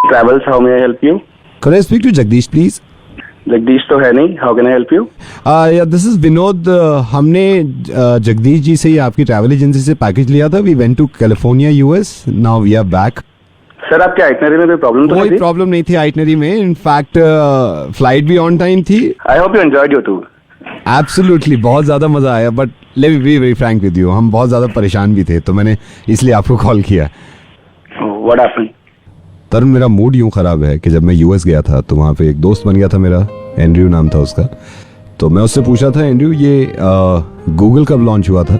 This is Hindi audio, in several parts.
Travels, how may I help you? Could I speak to Jagdish, please? Jagdish तो है नहीं. How can I help you? Yeah, this is Vinod. हमने जगदीश जी से ही आपकी ट्रैवल एजेंसी से पैकेज लिया था. We went to California, US. Now we are back. Sir आपके आइटनरी में कोई प्रॉब्लम तो नहीं कोई थी? प्रॉब्लम नहीं थी आइटनरी में. इनफैक्ट फ्लाइट भी ऑन टाइम थी. I hope you enjoyed your tour. Absolutely बहुत ज़्यादा मज़ा आया. But let me be very Frank with you, हम बहुत ज़्यादा परेशान भी थे, तो मैंने इसलिए आपको कॉल किया. What happened? तरुण, मेरा मूड यूं ख़राब है कि जब मैं यूएस गया था तो वहाँ पे एक दोस्त बन गया था मेरा, एंड्रयू नाम था उसका. तो मैं उससे पूछा था, एंड्रयू ये गूगल कब लॉन्च हुआ था?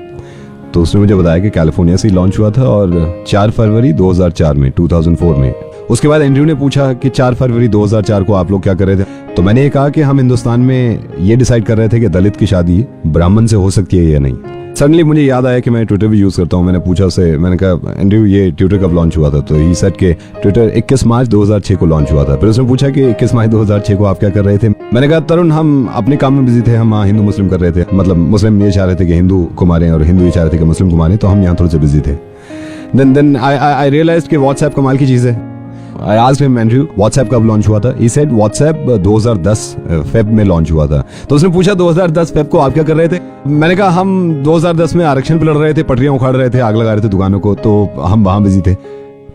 तो उसने मुझे बताया कि कैलिफोर्निया से ही लॉन्च हुआ था और 4 फरवरी 2004 में 2004 में. उसके बाद एंड्रयू ने पूछा कि 4 फरवरी 2004 को आप लोग क्या कर रहे थे? तो मैंने ये कहा कि हम हिंदुस्तान में ये डिसाइड कर रहे थे कि दलित की शादी ब्राह्मण से हो सकती है या नहीं. सडनली मुझे याद आया कि मैं ट्विटर भी यूज़ करता हूँ. मैंने पूछा उससे, मैंने कहा एंड्रयू ये ट्विटर कब लॉन्च हुआ था? तो ही सेड कि ट्विटर 21 मार्च 2006 को लॉन्च हुआ था. फिर उसने पूछा कि 21 मार्च 2006 को आप क्या कर रहे थे? मैंने कहा तरुण, हम अपने काम में बिजी थे, हम हिंदू मुस्लिम कर रहे थे. मतलब मुस्लिम ये चाह रहे थे कि हिंदू को मारें और हिंदू ये चाह रहे थे कि मुस्लिम को मारें, तो हम यहाँ थोड़े से बिजी थे. देन आई रियलाइज्ड कि व्हाट्सएप कमाल की चीज़ है. I asked him, Andrew, WhatsApp कब लॉन्च हुआ था? He said WhatsApp 2010 फेब में लॉन्च हुआ था. तो उसने पूछा 2010 फेब को आप क्या कर रहे थे? मैंने कहा हम 2010 में आरक्षण पे लड़ रहे थे, पटरियां उखाड़ रहे थे, आग लगा रहे थे दुकानों को, तो हम वहां बिजी थे.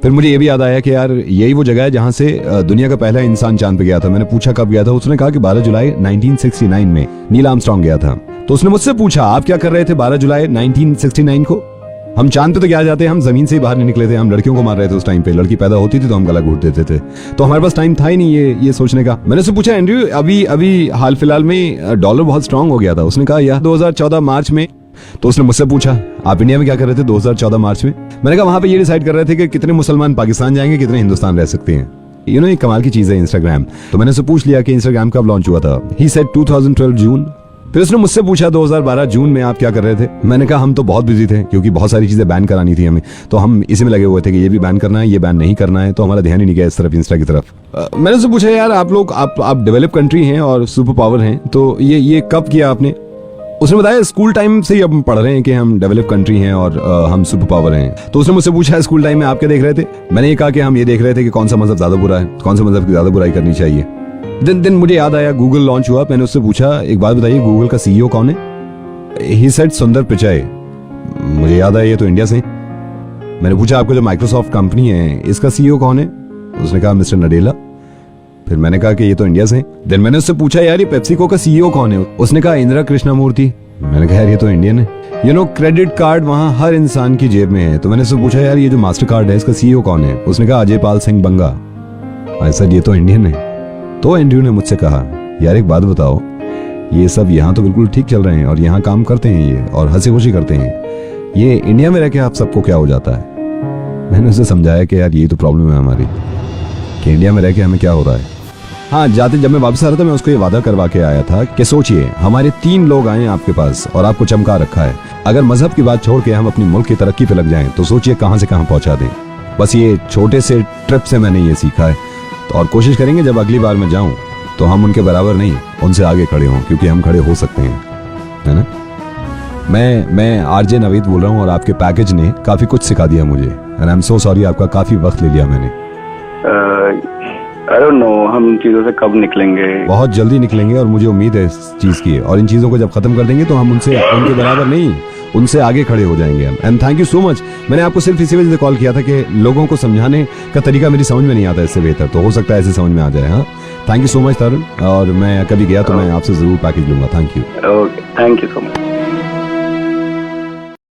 फिर मुझे ये भी याद आया कि यार यही वो जगह है जहां से दुनिया का पहला इंसान चांद पे गया था. मैंने पूछा कब गया था? उसने कहा कि 12 जुलाई 1969 में नील आर्मस्ट्रांग गया था. तो उसने मुझसे पूछा आप क्या कर रहे थे 12 जुलाई 1969 को? हम चांद पे तो क्या जाते, हम जमीन से ही बाहर नहीं निकले थे. हम लड़कियों को मार रहे थे उस टाइम पे. लड़की पैदा होती थी तो हम गला घोट देते थे. तो हमारे पास टाइम था ही नहीं ये सोचने का. मैंने उससे पूछा एंड्रयू अभी हाल फिलहाल में डॉलर बहुत स्ट्रांग हो गया था. उसने कहा यह 2014 मार्च में. तो उसने मुझसे पूछा आप इंडिया में क्या कर रहे थे 2014 मार्च में? मैंने कहा वहां पे ये डिसाइड कर रहे थे कि कितने मुसलमान पाकिस्तान जाएंगे, कितने हिंदुस्तान रह सकते हैं. यू नो, ये कमाल की चीज है इंस्टाग्राम. तो मैंने उससे पूछ लिया कि इंस्टाग्राम कब लॉन्च हुआ था. ही सेड 2012 जून. फिर उसने मुझसे पूछा 2012 जून में आप क्या कर रहे थे? मैंने कहा हम तो बहुत बिजी थे क्योंकि बहुत सारी चीजें बैन करानी थी हमें, तो हम इसी में लगे हुए थे कि ये भी बैन करना है, ये बैन नहीं करना है. तो हमारा ध्यान ही नहीं गया इस तरफ, इंस्टा की तरफ. मैंने उससे पूछा यार आप लोग आप डेवलप कंट्री हैं और सुपर पावर हैं, तो ये कब किया आपने? उसने बताया स्कूल टाइम से ही अब पढ़ रहे हैं कि हम डेवलप कंट्री हैं और हम सुपर पावर हैं. तो उसने मुझसे पूछा स्कूल टाइम में आप क्या देख रहे थे? मैंने ये कहा कि हम ये देख रहे थे कि कौन सा मजहब ज्यादा बुरा है, कौन सा मजहब की ज्यादा बुराई करनी चाहिए. दिन मुझे याद आया गूगल लॉन्च हुआ. मैंने उससे पूछा एक बात बताइए गूगल का सीईओ कौन है? ही सेड सुंदर पिचाई. मुझे याद आया ये तो इंडिया से. मैंने पूछा आपको जो माइक्रोसॉफ्ट कंपनी है इसका सीईओ कौन है? उसने कहा मिस्टर नडेला. फिर मैंने कहा कि ये तो इंडिया से. देन मैंने उससे पूछा यार ये पेप्सिको का सीईओ कौन है? उसने कहा इंदिरा कृष्णमूर्ति. मैंने कहा यार ये तो इंडियन है. यू नो, क्रेडिट कार्ड वहां हर इंसान की जेब में है. तो मैंने उससे पूछा यार ये जो मास्टर कार्ड है इसका सीईओ कौन है? उसने कहा अजय पाल सिंह बंगा. ऐसा ये तो इंडियन है. तो एंड्रयू ने मुझसे कहा यार एक बात बताओ, ये सब यहाँ तो बिल्कुल ठीक चल रहे हैं और यहाँ काम करते हैं ये और हंसी खुशी करते हैं, ये इंडिया में रह के आप सबको क्या हो जाता है? मैंने उसे समझाया कि यार ये तो प्रॉब्लम है हमारी कि इंडिया में रह के हमें क्या हो रहा है. हाँ, जाते जब मैं वापस आ रहा था मैं उसको ये वादा करवा के आया था कि सोचिए हमारे 3 लोग आए आपके पास और आपको चमका रखा है. अगर मजहब की बात छोड़ के हम अपनी मुल्क की तरक्की पे लग जाएं तो सोचिए कहां से कहां पहुंचा दें. बस ये छोटे से ट्रिप से मैंने ये सीखा है. तो और कोशिश करेंगे जब अगली बार मैं जाऊं तो हम उनके बराबर नहीं, उनसे आगे खड़े हों, क्योंकि हम खड़े हो सकते हैं, है ना. मैं आरजे नवीद बोल रहा हूं और आपके पैकेज ने काफी कुछ सिखा दिया मुझे. And I am so sorry, आपका काफी वक्त ले लिया मैंने. आई डोंट नो हम इन चीजों से कब निकलेंगे. बहुत जल्दी निकलेंगे और मुझे उम्मीद है इस चीज की. और इन चीजों को जब खत्म कर देंगे तो हम उनसे उनके बराबर नहीं, उनसे आगे खड़े हो जाएंगे हम. And thank you so much. मैंने आपको सिर्फ इसी वजह से कॉल किया था कि लोगों को समझाने का तरीका मेरी समझ में नहीं आता इससे बेहतर, तो हो सकता है ऐसे समझ में आ जाए. हाँ, थैंक यू सो मच तरुण. और मैं कभी गया तो मैं आपसे जरूर पैकेज लूंगा. Thank you. Okay, thank you so much.